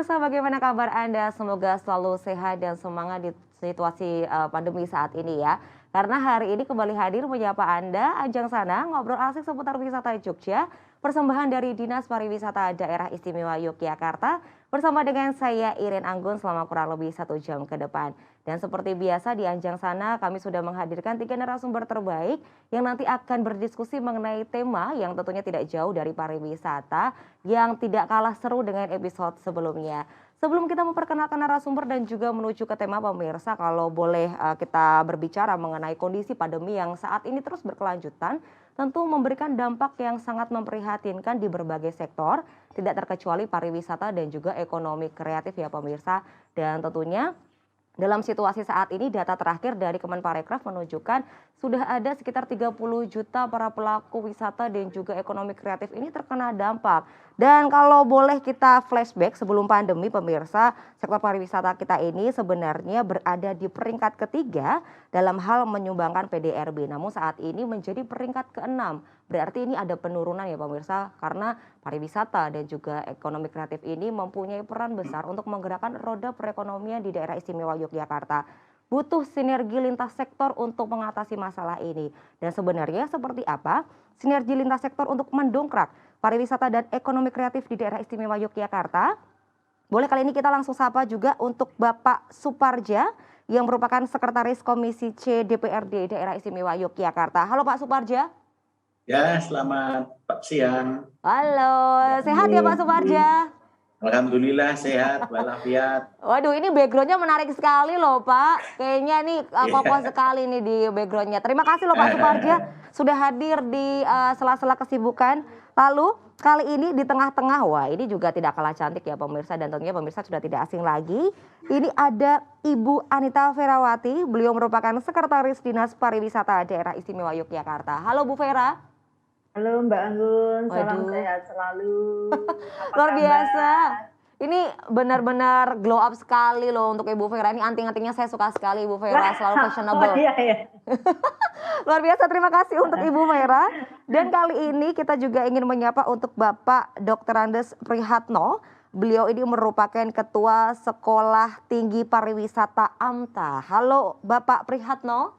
pemirsa, bagaimana kabar Anda? Semoga selalu sehat dan semangat di situasi pandemi saat ini ya. Karena hari ini kembali hadir menyapa Anda, Ajang Sana, ngobrol asik seputar wisata Jogja, persembahan dari Dinas Pariwisata Daerah Istimewa Yogyakarta, bersama dengan saya Irin Anggun selama kurang lebih 1 jam ke depan. Dan seperti biasa di Ajang Sana, kami sudah menghadirkan 3 narasumber terbaik yang nanti akan berdiskusi mengenai tema yang tentunya tidak jauh dari pariwisata, yang tidak kalah seru dengan episode sebelumnya. Sebelum kita memperkenalkan narasumber dan juga menuju ke tema, pemirsa, kalau boleh kita berbicara mengenai kondisi pandemi yang saat ini terus berkelanjutan, tentu memberikan dampak yang sangat memprihatinkan di berbagai sektor, tidak terkecuali pariwisata dan juga ekonomi kreatif ya pemirsa. Dan tentunya dalam situasi saat ini, data terakhir dari Kemenparekraf menunjukkan sudah ada sekitar 30 juta para pelaku wisata dan juga ekonomi kreatif ini terkena dampak. Dan kalau boleh kita flashback sebelum pandemi, pemirsa, sektor pariwisata kita ini sebenarnya berada di peringkat ketiga dalam hal menyumbangkan PDRB. Namun saat ini menjadi peringkat ke-6. Berarti ini ada penurunan ya pemirsa, karena pariwisata dan juga ekonomi kreatif ini mempunyai peran besar untuk menggerakkan roda perekonomian di daerah istimewa Yogyakarta. Butuh sinergi lintas sektor untuk mengatasi masalah ini. Dan sebenarnya seperti apa sinergi lintas sektor untuk mendongkrak pariwisata dan ekonomi kreatif di daerah istimewa Yogyakarta? Boleh kali ini kita langsung sapa juga untuk Bapak Suparja yang merupakan Sekretaris Komisi C DPRD Daerah Istimewa Yogyakarta. Halo Pak Suparja. Ya, selamat siang. Halo, sehat ya Pak Suparja? Alhamdulillah sehat walafiat. Waduh, ini backgroundnya menarik sekali loh Pak. Kayaknya nih kokoh Iya. sekali nih di backgroundnya. Terima kasih loh Pak Suparja sudah hadir di sela-sela kesibukan. Lalu kali ini di tengah-tengah, wah ini juga tidak kalah cantik ya pemirsa, dan tentunya pemirsa sudah tidak asing lagi. Ini ada Ibu Anita Ferawati, beliau merupakan Sekretaris Dinas Pariwisata Daerah Istimewa Yogyakarta. Halo Bu Vera. Halo Mbak Anggun, salam Waduh, sehat selalu. Apa luar biasa. kabar? Ini benar-benar glow up sekali loh untuk Ibu Vera. Ini anting-antingnya saya suka sekali Ibu Vera, selalu Oh fashionable. iya ya. Luar biasa, terima kasih untuk Ibu Vera. Dan kali ini kita juga ingin menyapa untuk Bapak Dr. Andes Prihatno. Beliau ini merupakan Ketua Sekolah Tinggi Pariwisata AMTA. Halo Bapak Prihatno.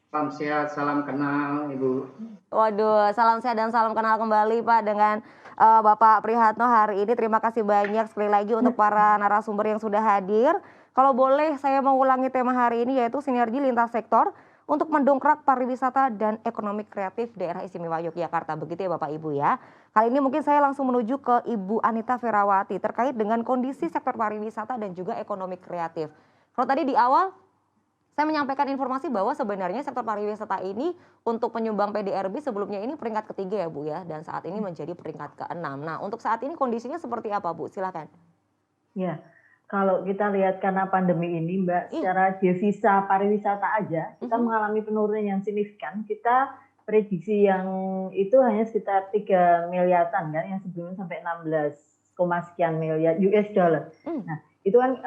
Salam sehat, salam kenal Ibu. Waduh, salam sehat dan salam kenal kembali Pak dengan Bapak Prihatno hari ini. Terima kasih banyak sekali lagi untuk para narasumber yang sudah hadir. Kalau boleh saya mengulangi tema hari ini, yaitu sinergi lintas sektor untuk mendongkrak pariwisata dan ekonomi kreatif daerah istimewa Yogyakarta. Begitu ya Bapak Ibu ya. Kali ini mungkin saya langsung menuju ke Ibu Anita Ferawati terkait dengan kondisi sektor pariwisata dan juga ekonomi kreatif. Kalau tadi di awal saya menyampaikan informasi bahwa sebenarnya sektor pariwisata ini untuk penyumbang PDRB sebelumnya ini peringkat ketiga ya Bu ya, dan saat ini menjadi peringkat ke-6. Nah, untuk saat ini kondisinya seperti apa Bu? Silakan. Ya, kalau kita lihat karena pandemi ini Mbak, Iya. secara devisa pariwisata aja kita mengalami penurunan yang signifikan. Kita prediksi yang itu hanya sekitar 3 miliaran kan, yang sebelumnya sampai 16, sekian miliar US dollar. Nah, itu kan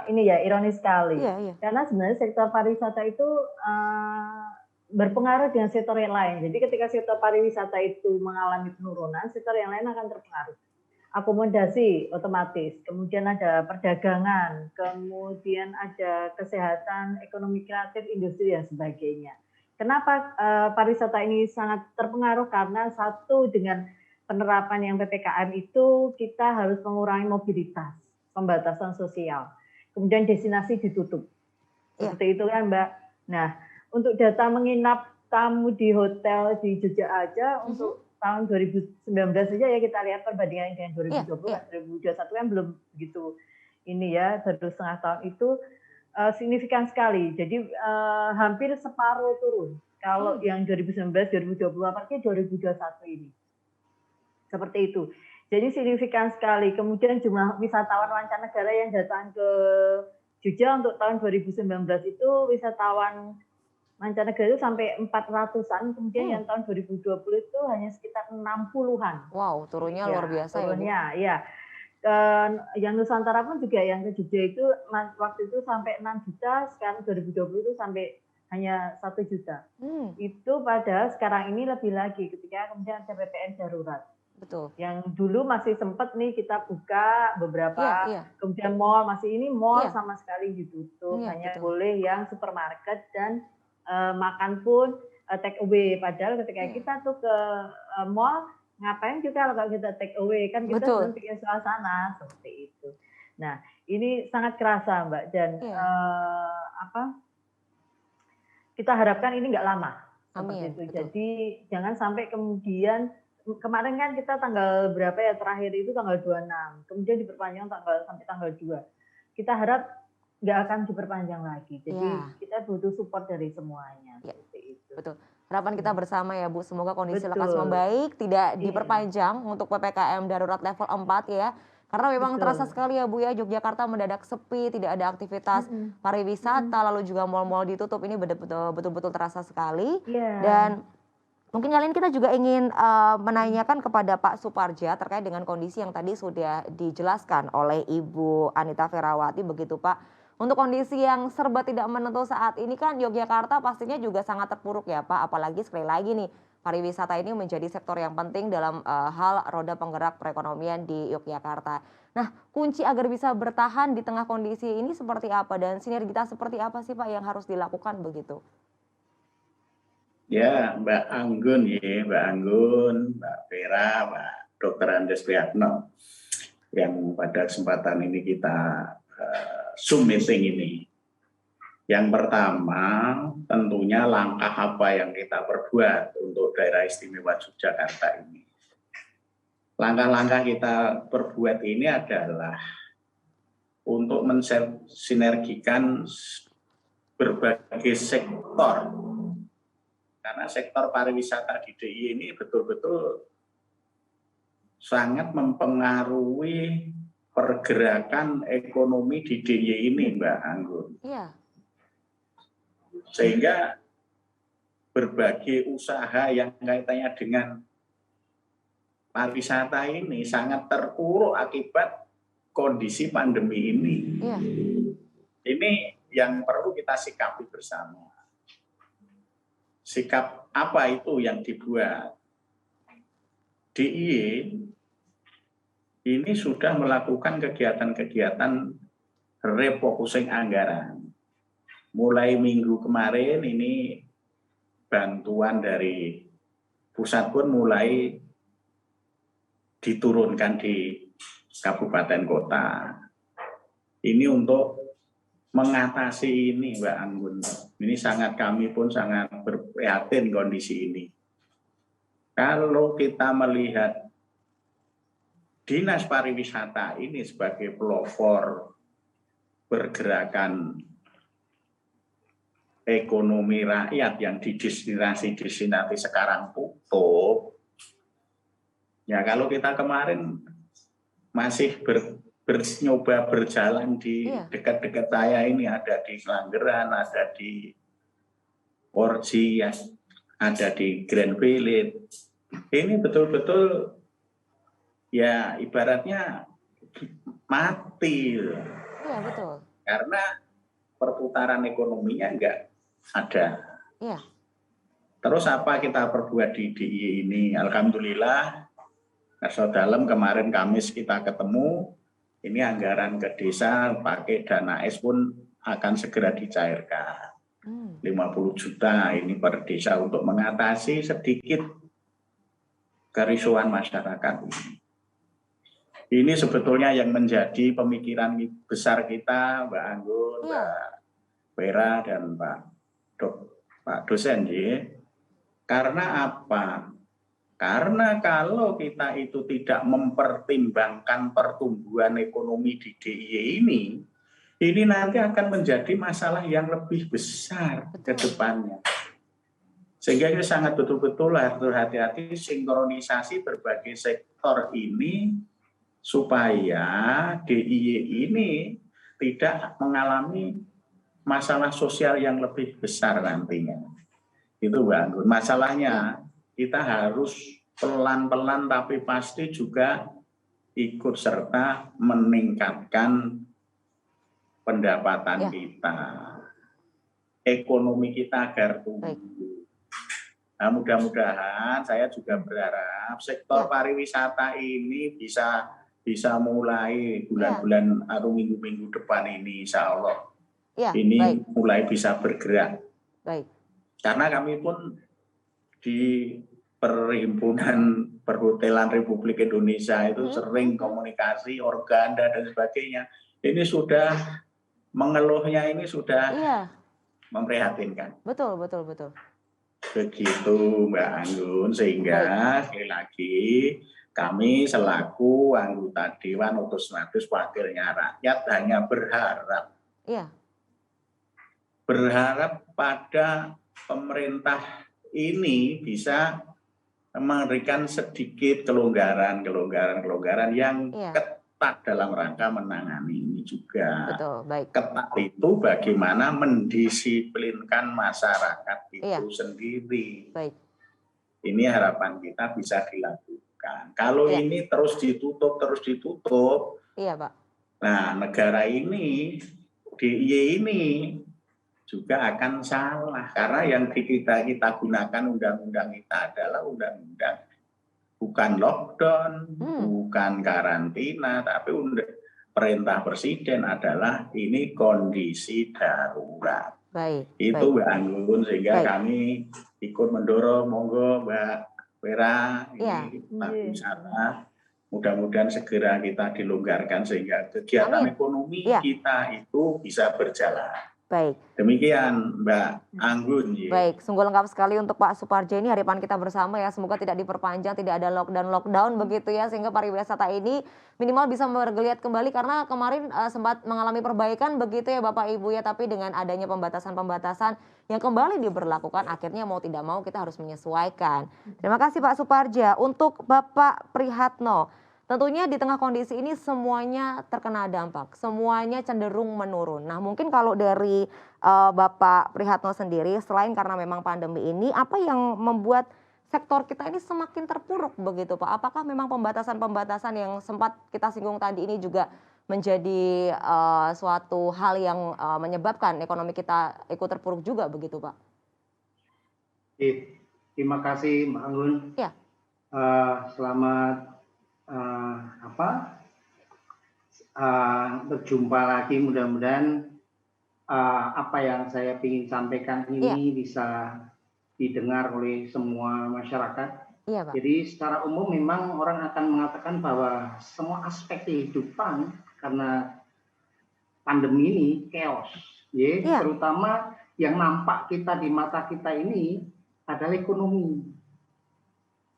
ini ya ironis sekali. Iya. Karena sebenarnya sektor pariwisata itu berpengaruh dengan sektor yang lain. Jadi ketika sektor pariwisata itu mengalami penurunan, sektor yang lain akan terpengaruh. Akomodasi otomatis, kemudian ada perdagangan, kemudian ada kesehatan, ekonomi kreatif, industri dan sebagainya. Kenapa pariwisata ini sangat terpengaruh? Karena satu, dengan penerapan yang PPKM itu kita harus mengurangi mobilitas, pembatasan sosial. Kemudian destinasi ditutup. Seperti itu kan Mbak. Nah, untuk data menginap tamu di hotel di Jogja aja untuk tahun 2019 saja ya, kita lihat perbandingan dengan 2020, 2021 kan belum begitu ini ya, baru setengah tahun itu signifikan sekali. Jadi hampir separuh turun. Kalau yang 2019, 2020, apalagi 2021 ini. Seperti itu. Jadi signifikan sekali. Kemudian jumlah wisatawan mancanegara yang datang ke Jogja untuk tahun 2019 itu wisatawan mancanegara itu sampai 400-an, kemudian yang tahun 2020 itu hanya sekitar 60-an. Wow, turunnya luar biasa turunnya, ya. Yang Nusantara pun juga yang ke Jogja itu waktu itu sampai 6 juta, sekarang 2020 itu sampai hanya 1 juta. Itu pada sekarang ini lebih lagi ketika kemudian ada PPN darurat. betul. Yang dulu masih sempat nih kita buka Iya, beberapa, iya, kemudian mall masih, ini mall iya, sama sekali ditutup, iya, hanya betul. boleh yang supermarket dan makan pun take away. Padahal ketika Iya, kita tuh ke mall, ngapain juga kalau kita take away, kan kita betul. sebenarnya bikin suasana seperti itu. Nah, ini sangat kerasa Mbak, dan Iya, kita harapkan ini nggak lama seperti amin, itu. betul. Jadi jangan sampai kemudian, kemarin kan kita tanggal berapa ya, terakhir itu tanggal 26, kemudian diperpanjang sampai tanggal 2. Kita harap nggak akan diperpanjang lagi. Jadi Iya, kita butuh support dari semuanya iya, seperti itu. betul. Harapan kita bersama ya Bu, semoga kondisi lekas Betul. membaik, tidak Iya, diperpanjang untuk PPKM darurat level 4 ya. Karena memang terasa betul. sekali ya Bu ya, Yogyakarta mendadak sepi, tidak ada aktivitas Mm-mm. Mm-mm. pariwisata, lalu juga mal-mal ditutup, ini betul-betul terasa sekali. Iya. Dan mungkin kali ini kita juga ingin menanyakan kepada Pak Supardja terkait dengan kondisi yang tadi sudah dijelaskan oleh Ibu Anita Ferawati begitu Pak. Untuk kondisi yang serba tidak menentu saat ini kan Yogyakarta pastinya juga sangat terpuruk ya Pak. Apalagi sekali lagi nih pariwisata ini menjadi sektor yang penting dalam hal roda penggerak perekonomian di Yogyakarta. Nah, kunci agar bisa bertahan di tengah kondisi ini seperti apa dan sinergitas seperti apa sih Pak yang harus dilakukan begitu? Ya, Mbak Anggun ya, Mbak Anggun, Mbak Vera, Mbak Dr. Andes Priatno, yang pada kesempatan ini kita Zoom meeting ini. Yang pertama, tentunya langkah apa yang kita perbuat untuk daerah istimewa Yogyakarta ini. Langkah-langkah kita perbuat ini adalah untuk mensinergikan berbagai sektor. Karena sektor pariwisata di DIY ini betul-betul sangat mempengaruhi pergerakan ekonomi di DIY ini, Mbak Anggun. Iya, Sehingga berbagai usaha yang kaitannya dengan pariwisata ini sangat terpuruk akibat kondisi pandemi ini. iya, Ini yang perlu kita sikapi bersama. Sikap apa itu yang dibuat? DIY ini sudah melakukan kegiatan-kegiatan refocusing anggaran. Mulai minggu kemarin ini bantuan dari pusat pun mulai diturunkan di kabupaten kota. Ini untuk mengatasi ini, Mbak Anggun. Ini kami pun sangat berprihatin kondisi ini. Kalau kita melihat Dinas Pariwisata ini sebagai pelopor pergerakan ekonomi rakyat yang di destinasi sekarang tutup, ya kalau kita kemarin masih nyoba berjalan di dekat-dekat saya ini, ada di Langgeran, ada di Orji, ada di Grand Village. Ini betul-betul ya ibaratnya mati. iya betul. Karena perputaran ekonominya enggak ada. Iya. Terus apa kita perbuat di DIY ini? Alhamdulillah, Karso Dalem kemarin Kamis kita ketemu, ini anggaran ke desa pakai dana S pun akan segera dicairkan. 50 juta ini per desa untuk mengatasi sedikit kerisauan masyarakat ini. Ini sebetulnya yang menjadi pemikiran besar kita, Mbak Anggun, Mbak Vera, dan Pak dosen. Karena apa? Karena kalau kita itu tidak mempertimbangkan pertumbuhan ekonomi di DIY ini nanti akan menjadi masalah yang lebih besar ke depannya. Sehingga ini sangat betul-betul harus hati-hati sinkronisasi berbagai sektor ini supaya DIY ini tidak mengalami masalah sosial yang lebih besar nantinya. Itu Mbak Anggun. Masalahnya kita harus pelan-pelan tapi pasti juga ikut serta meningkatkan pendapatan kita, ekonomi kita agar tumbuh. Nah, mudah-mudahan saya juga berharap berharap sektor pariwisata ini bisa mulai bulan-bulan atau minggu-minggu depan ini, insya Allah ini mulai bisa bergerak. Karena kami pun di Perhimpunan Perhotelan Republik Indonesia itu sering komunikasi, organda dan sebagainya. Ini sudah mengeluhnya, ini sudah memprihatinkan. Betul. Begitu Mbak Anggun, sehingga sekali lagi kami selaku anggota Dewan Otomatis Wakilnya Rakyat hanya berharap pada pemerintah ini bisa memberikan sedikit kelonggaran yang ketat dalam rangka menangani ini juga. Ketat itu bagaimana mendisiplinkan masyarakat itu sendiri. Ini harapan kita bisa dilakukan. Kalau ini terus ditutup, nah negara ini, DIY ini juga akan salah, karena yang kita gunakan undang-undang kita adalah undang-undang bukan lockdown, bukan karantina, tapi perintah presiden adalah ini kondisi darurat. Itu Mbak Anggun, sehingga kami ikut mendorong, monggo Mbak Vera, ini pariwisata mudah-mudahan segera kita dilonggarkan sehingga kegiatan ekonomi kita itu bisa berjalan. Demikian Mbak Anggun. Sungguh lengkap sekali untuk Pak Suparjo. Ini harapan kita bersama ya, semoga tidak diperpanjang, tidak ada lockdown begitu ya, sehingga pariwisata ini minimal bisa bergeliat kembali, karena kemarin sempat mengalami perbaikan begitu ya Bapak Ibu ya, tapi dengan adanya pembatasan yang kembali diberlakukan, akhirnya mau tidak mau kita harus menyesuaikan. Terima kasih Pak Suparjo. Untuk Bapak Prihatno, tentunya di tengah kondisi ini semuanya terkena dampak, semuanya cenderung menurun. Nah mungkin kalau dari Bapak Prihatno sendiri, selain karena memang pandemi ini, apa yang membuat sektor kita ini semakin terpuruk begitu Pak? Apakah memang pembatasan-pembatasan yang sempat kita singgung tadi ini juga menjadi suatu hal yang menyebabkan ekonomi kita ikut terpuruk juga begitu Pak? Terima kasih Mbak Anggun. Selamat berjumpa lagi, mudah-mudahan apa yang saya ingin sampaikan ini bisa didengar oleh semua masyarakat. Jadi secara umum memang orang akan mengatakan bahwa semua aspek kehidupan karena pandemi ini chaos, terutama yang nampak kita di mata kita ini adalah ekonomi.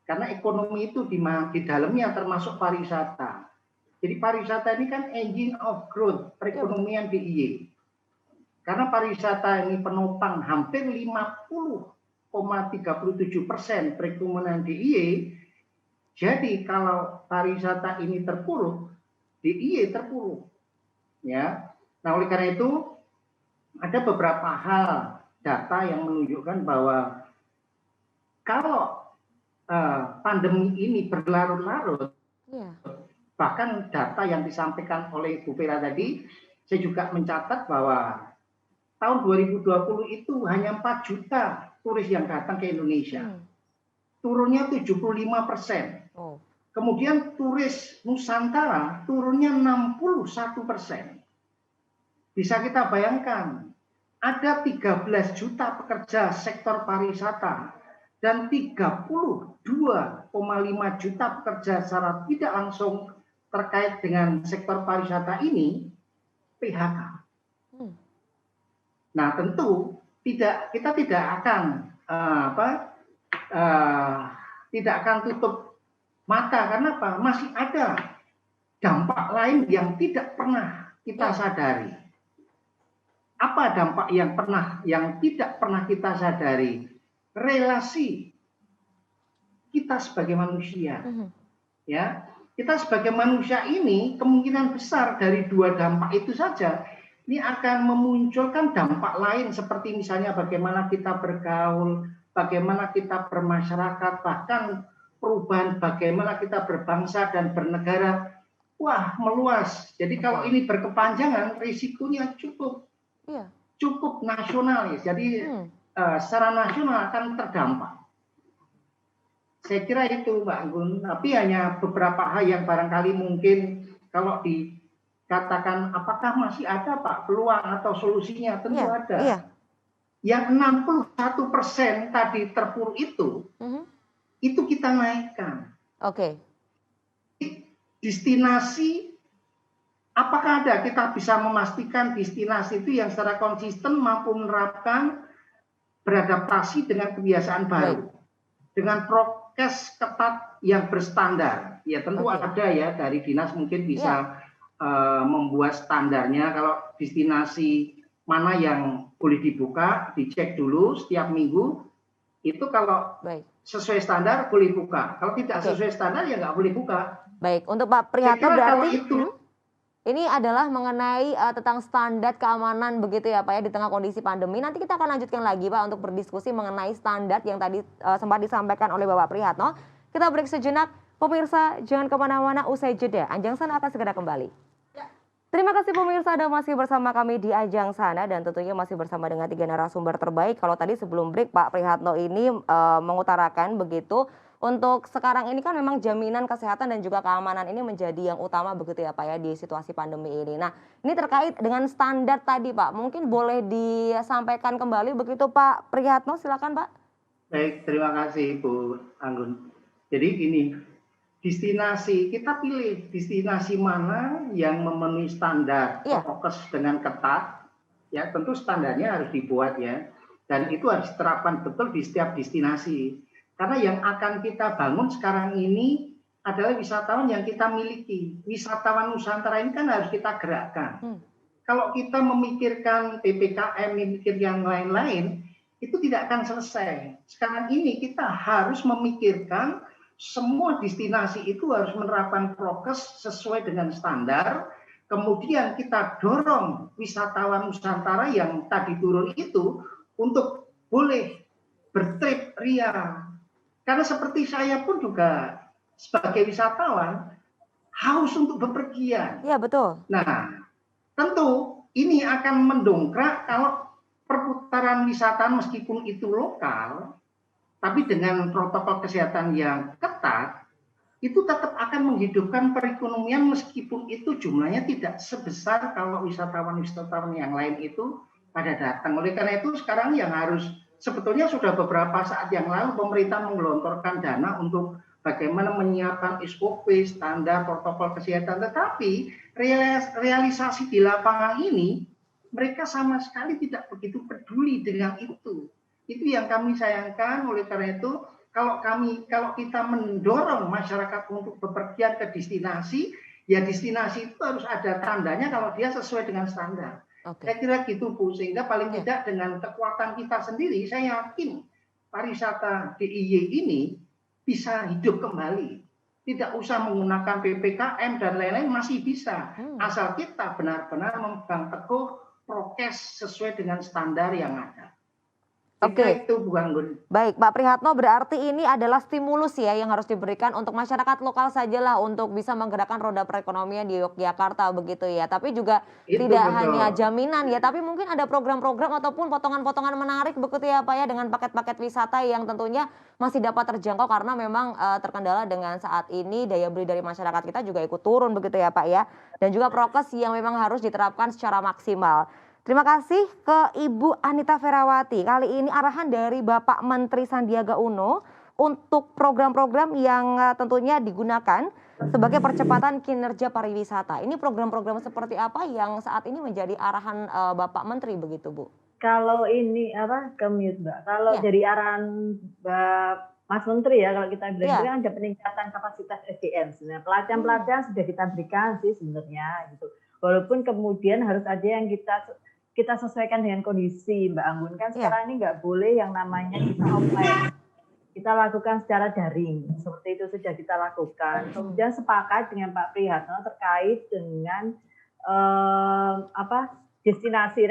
Karena ekonomi itu di dalamnya termasuk pariwisata. Jadi pariwisata ini kan engine of growth perekonomian DIY. Karena pariwisata ini penopang hampir 50,37% perekonomian DIY. Jadi kalau pariwisata ini terpuruk, DIY terpuruk. Ya. Nah oleh karena itu ada beberapa hal data yang menunjukkan bahwa kalau pandemi ini berlarut-larut, bahkan data yang disampaikan oleh Bu Vera tadi, saya juga mencatat bahwa tahun 2020 itu hanya 4 juta turis yang datang ke Indonesia, turunnya 75%. Kemudian turis Nusantara turunnya 61%. Bisa kita bayangkan, ada 13 juta pekerja sektor pariwisata dan 32,5 juta pekerja secara tidak langsung terkait dengan sektor pariwisata ini PHK. Nah tentu kita tidak akan tutup mata, karena apa? Masih ada dampak lain yang tidak pernah kita sadari. Apa dampak yang tidak pernah kita sadari? Relasi kita sebagai manusia, ya, kita sebagai manusia ini kemungkinan besar dari dua dampak itu saja ini akan memunculkan dampak lain, seperti misalnya bagaimana kita bergaul, bagaimana kita bermasyarakat, bahkan perubahan bagaimana kita berbangsa dan bernegara. Wah, meluas. Jadi kalau ini berkepanjangan, risikonya cukup nasionalis. Jadi secara nasional akan terdampak. saya kira itu Mbak Anggun, tapi hanya beberapa hal yang barangkali mungkin kalau dikatakan apakah masih ada Pak peluang atau solusinya, tentu Iya, ada. iya. Yang 61% tadi terpuruk itu kita naikkan. Oke. Destinasi, apakah ada kita bisa memastikan destinasi itu yang secara konsisten mampu menerapkan beradaptasi dengan kebiasaan baru, dengan prokes ketat yang berstandar. Ya tentu ada ya dari dinas mungkin bisa membuat standarnya. Kalau destinasi mana yang boleh dibuka, dicek dulu setiap minggu. Itu kalau sesuai standar boleh buka. Kalau tidak sesuai standar ya nggak boleh buka. Baik, untuk Pak Prihatno berarti itu, ini adalah mengenai tentang standar keamanan begitu ya Pak ya di tengah kondisi pandemi. Nanti kita akan lanjutkan lagi Pak untuk berdiskusi mengenai standar yang tadi sempat disampaikan oleh Bapak Prihatno. Kita break sejenak, pemirsa jangan kemana-mana, usai jeda Anjang Sana akan segera kembali. Terima kasih pemirsa Anda masih bersama kami di Ajang Sana dan tentunya masih bersama dengan 3 narasumber terbaik. Kalau tadi sebelum break Pak Prihatno ini mengutarakan begitu untuk sekarang ini kan memang jaminan kesehatan dan juga keamanan ini menjadi yang utama begitu ya Pak ya di situasi pandemi ini. Nah ini terkait dengan standar tadi Pak, mungkin boleh disampaikan kembali begitu Pak Prihatno, silakan Pak. Baik, terima kasih Bu Anggun. Jadi gini, destinasi, kita pilih destinasi mana yang memenuhi standar prokes dengan ketat, ya tentu standarnya harus dibuat ya, dan itu harus diterapkan betul di setiap destinasi. Karena yang akan kita bangun sekarang ini adalah wisatawan yang kita miliki. Wisatawan Nusantara ini kan harus kita gerakkan. Kalau kita memikirkan PPKM, memikir yang lain-lain, itu tidak akan selesai. Sekarang ini kita harus memikirkan semua destinasi itu harus menerapkan prokes sesuai dengan standar. Kemudian kita dorong wisatawan Nusantara yang tadi turun itu untuk boleh bertrip ria. Karena seperti saya pun juga sebagai wisatawan haus untuk bepergian. Iya betul. Nah, tentu ini akan mendongkrak kalau perputaran wisata meskipun itu lokal, tapi dengan protokol kesehatan yang ketat, itu tetap akan menghidupkan perekonomian meskipun itu jumlahnya tidak sebesar kalau wisatawan-wisatawan yang lain itu pada datang. Oleh karena itu sekarang yang harus, sebetulnya sudah beberapa saat yang lalu pemerintah menggelontorkan dana untuk bagaimana menyiapkan SOP, standar protokol kesehatan, tetapi realisasi di lapangan ini mereka sama sekali tidak begitu peduli dengan itu. Itu yang kami sayangkan. Oleh karena itu kalau kita mendorong masyarakat untuk bepergian ke destinasi, ya destinasi itu harus ada tandanya kalau dia sesuai dengan standar. Saya kira gitu Bu, sehingga paling tidak dengan kekuatan kita sendiri, saya yakin pariwisata DIY ini bisa hidup kembali. Tidak usah menggunakan PPKM dan lain-lain, masih bisa. Asal kita benar-benar memegang teguh prokes sesuai dengan standar yang ada. Oke. Itu Bu Anggun. Baik, Pak Prihatno, berarti ini adalah stimulus ya yang harus diberikan untuk masyarakat lokal sajalah untuk bisa menggerakkan roda perekonomian di Yogyakarta begitu ya. Tapi juga Itu tidak betul. hanya jaminan ya, tapi mungkin ada program-program ataupun potongan-potongan menarik begitu ya Pak ya dengan paket-paket wisata yang tentunya masih dapat terjangkau karena memang terkendala dengan saat ini daya beli dari masyarakat kita juga ikut turun begitu ya Pak ya. Dan juga prokes yang memang harus diterapkan secara maksimal. Terima kasih ke Ibu Anita Ferawati. Kali ini arahan dari Bapak Menteri Sandiaga Uno untuk program-program yang tentunya digunakan sebagai percepatan kinerja pariwisata. Ini program-program seperti apa yang saat ini menjadi arahan Bapak Menteri begitu Bu? Kalau ini ke mute Mbak. Kalau dari arahan Mas Menteri ya, kalau kita bilang ada peningkatan kapasitas SDM. Sebenarnya pelatihan-pelatihan sudah kita berikan sih sebenarnya gitu. Walaupun kemudian harus ada yang kita sesuaikan dengan kondisi Mbak Anggun kan sekarang ini nggak boleh yang namanya kita offline, kita lakukan secara daring, seperti itu sudah kita lakukan. Kemudian sepakat dengan Pak Prihatno terkait dengan destinasi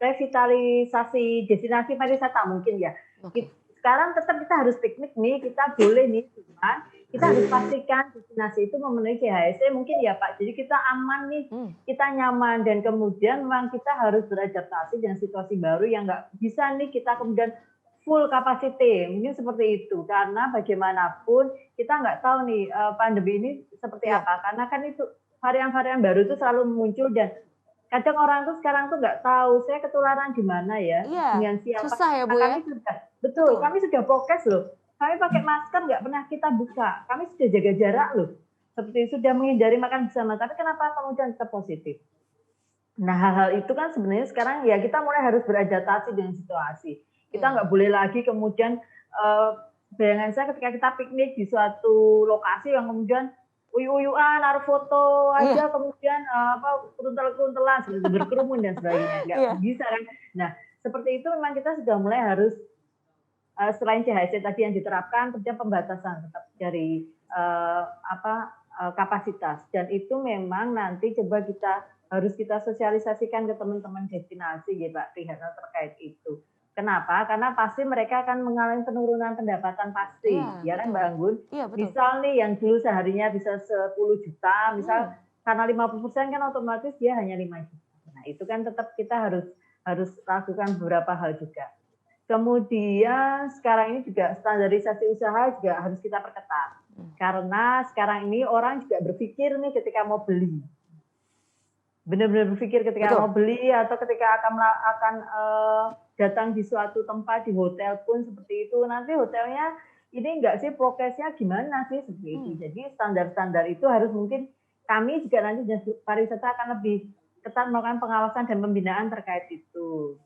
revitalisasi destinasi pariwisata mungkin ya. Sekarang tetap kita harus piknik nih, kita boleh nih, cuma kita harus pastikan destinasi itu memenuhi CHSE mungkin ya Pak. Jadi kita aman nih, kita nyaman, dan kemudian memang kita harus beradaptasi dengan situasi baru yang nggak bisa nih kita kemudian full capacity, mungkin seperti itu. Karena bagaimanapun kita nggak tahu nih pandemi ini seperti apa. Karena kan itu varian-varian baru itu selalu muncul dan kadang orang tuh sekarang tuh nggak tahu saya ketularan di mana ya, dengan siapa. Susah ya Bu Nah, ya. kami kami sudah prokes loh. Kami pakai masker nggak pernah kita buka. Kami sudah jaga jarak loh. Seperti sudah menghindari makan bersama. Tapi kenapa kemudian tetap positif? Nah, hal-hal itu kan sebenarnya sekarang ya kita mulai harus beradaptasi dengan situasi. Kita nggak boleh lagi kemudian bayangan saya ketika kita piknik di suatu lokasi yang kemudian uyu-uyuan, naruh foto aja, kemudian keruntel-keruntelan, berkerumun dan sebagainya. Nggak bisa kan. Nah, seperti itu memang kita sudah mulai harus selain CHSC tadi yang diterapkan, kemudian pembatasan tetap dari kapasitas. Dan itu memang nanti coba harus kita sosialisasikan ke teman-teman destinasi ya Pak Trihana terkait itu. Kenapa? Karena pasti mereka akan mengalami penurunan pendapatan pasti, ya kan Mbak Anggun? Iya, betul. Misal nih yang dulu seharinya bisa 10 juta, misal karena 50% kan otomatis dia hanya 5 juta. Nah itu kan tetap kita harus lakukan beberapa hal juga. Kemudian sekarang ini juga standarisasi usaha juga harus kita perketat. Karena sekarang ini orang juga berpikir nih ketika mau beli. Benar-benar berpikir ketika mau beli atau ketika akan datang di suatu tempat di hotel pun seperti itu. Nanti hotelnya ini enggak sih prokesnya gimana sih seperti itu. Jadi standar-standar itu harus mungkin kami juga nanti dinas pariwisata akan lebih ketat melakukan pengawasan dan pembinaan terkait itu.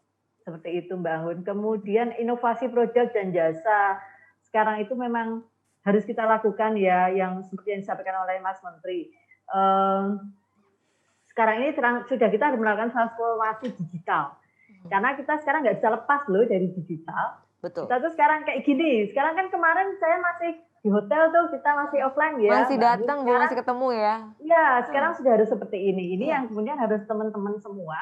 Seperti itu Mbak Anggun. Kemudian inovasi produk dan jasa. Sekarang itu memang harus kita lakukan ya yang seperti yang disampaikan oleh Mas Menteri. Sekarang ini sudah kita harus melakukan transformasi digital. Karena kita sekarang nggak bisa lepas loh dari digital. Betul. Kita tuh sekarang kayak gini. Sekarang kan kemarin saya masih di hotel tuh, kita masih offline ya. Masih datang, Bu, masih ketemu ya. Iya, sekarang sudah harus seperti ini. Ini yang kemudian harus teman-teman semua,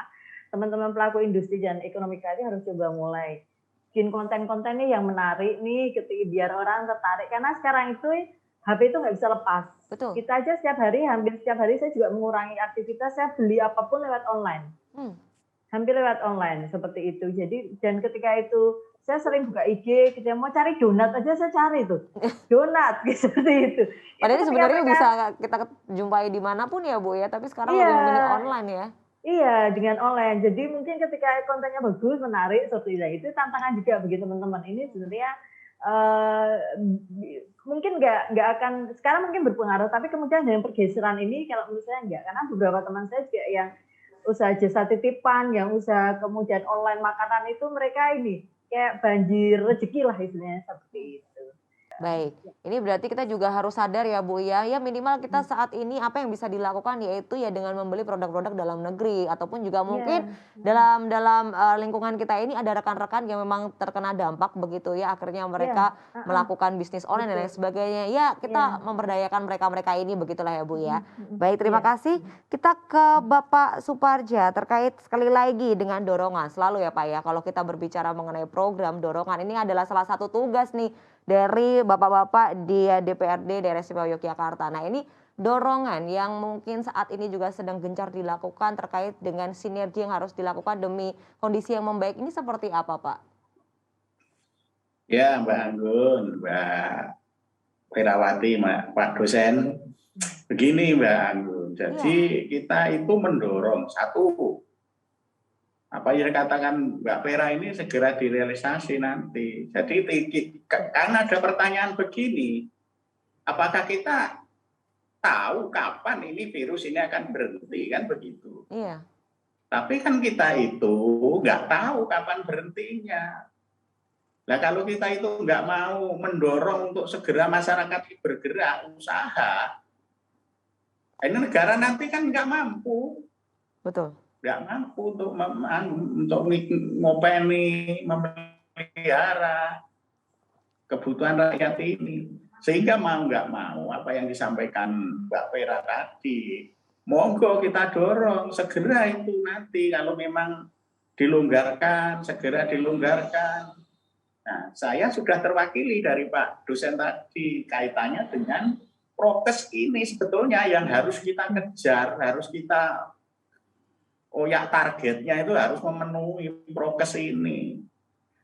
teman-teman pelaku industri dan ekonomi kreatif harus coba mulai bikin konten-konten nih yang menarik nih, biar orang tertarik. Karena sekarang itu HP itu nggak bisa lepas. Betul. Kita aja hampir setiap hari saya juga mengurangi aktivitas, saya beli apapun lewat online. Hampir lewat online, seperti itu. Jadi, dan ketika itu, saya sering buka IG, kita mau cari donat aja, saya cari tuh. Donat, seperti itu. Padahal itu sebenarnya bisa kita jumpai dimanapun ya Bu ya, tapi sekarang lebih memilih online ya. Iya, dengan online. Jadi mungkin ketika kontennya bagus, menarik, seperti itu tantangan juga bagi teman-teman. Ini sebenarnya mungkin nggak akan sekarang mungkin berpengaruh, tapi kemudian dengan pergeseran ini kalau menurut saya nggak, karena beberapa teman saya juga yang usaha jasa titipan, yang usaha kemudian online makanan itu mereka ini kayak banjir rezeki lah istilahnya seperti itu. Baik, ini berarti kita juga harus sadar ya Bu ya, minimal kita saat ini apa yang bisa dilakukan yaitu ya dengan membeli produk-produk dalam negeri ataupun juga mungkin dalam lingkungan kita ini ada rekan-rekan yang memang terkena dampak begitu ya, akhirnya mereka melakukan bisnis online dan lain sebagainya. Ya kita memberdayakan mereka-mereka ini begitulah ya Bu ya. Baik, terima kasih. Kita ke Bapak Suparja terkait sekali lagi dengan dorongan selalu ya Pak ya, kalau kita berbicara mengenai program dorongan ini adalah salah satu tugas nih dari bapak-bapak di DPRD Daerah Istimewa Yogyakarta. Nah ini dorongan yang mungkin saat ini juga sedang gencar dilakukan terkait dengan sinergi yang harus dilakukan demi kondisi yang membaik ini seperti apa Pak? Ya Mbak Anggun, Mbak Perawati, Pak dosen. Begini Mbak Anggun, jadi kita itu mendorong satu, apa yang dikatakan Mbak Pera ini segera direalisasi nanti. Jadi karena ada pertanyaan begini, apakah kita tahu kapan ini virus ini akan berhenti, kan begitu. Iya. Tapi kan kita itu nggak tahu kapan berhentinya. Nah kalau kita itu nggak mau mendorong untuk segera masyarakat bergerak usaha, ini negara nanti kan nggak mampu. Betul. Nggak mampu untuk ngopeni, memelihara kebutuhan rakyat ini. Sehingga mau nggak mau apa yang disampaikan Mbak Pera tadi, monggo kita dorong segera itu nanti kalau memang dilonggarkan, segera dilonggarkan. Nah, saya sudah terwakili dari Pak dosen tadi kaitannya dengan prokes ini sebetulnya yang harus kita kejar, harus kita targetnya itu harus memenuhi prokes ini.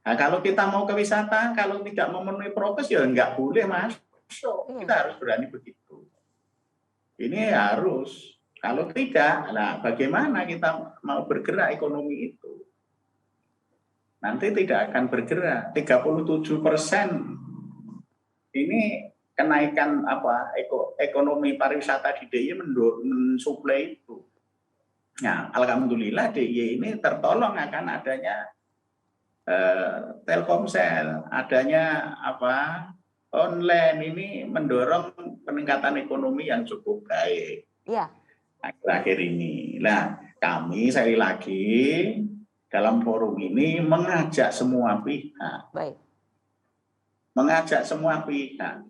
Nah, kalau kita mau ke wisata, kalau tidak memenuhi prokes ya nggak boleh masuk. Kita harus berani begitu. Ini harus. Kalau tidak, nah bagaimana kita mau bergerak ekonomi itu? Nanti tidak akan bergerak. 37% ini kenaikan ekonomi pariwisata di DIY mensuplai itu. Nah, alhamdulillah DIY ini tertolong akan adanya Telkomsel, adanya online ini mendorong peningkatan ekonomi yang cukup baik. Iya. Akhir-akhir ini. Nah, kami sekali lagi dalam forum ini mengajak semua pihak. Baik. Mengajak semua pihak.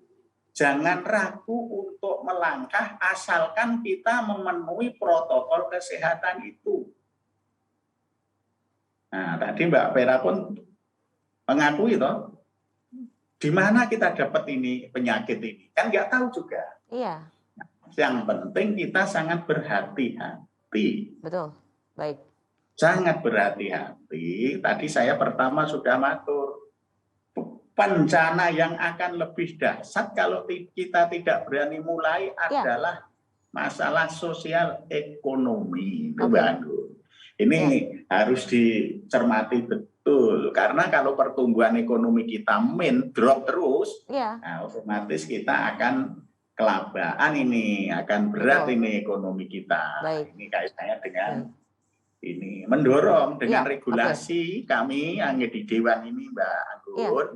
Jangan ragu untuk melangkah asalkan kita memenuhi protokol kesehatan itu. Nah, tadi Mbak Vera pun mengakui toh, di mana kita dapat ini penyakit ini? Kan nggak tahu juga. Iya. Yang penting kita sangat berhati-hati. Betul. Baik. Sangat berhati-hati. Tadi saya pertama sudah matur. Bencana yang akan lebih dahsyat kalau kita tidak berani mulai adalah masalah sosial ekonomi. Ini harus dicermati betul. Karena kalau pertumbuhan ekonomi kita drop terus, nah, otomatis kita akan kelabaan ini, akan berat ini ekonomi kita. Baik. Ini kaitannya dengan ini mendorong dengan regulasi kami yang di Dewan ini, Mbak Anggun,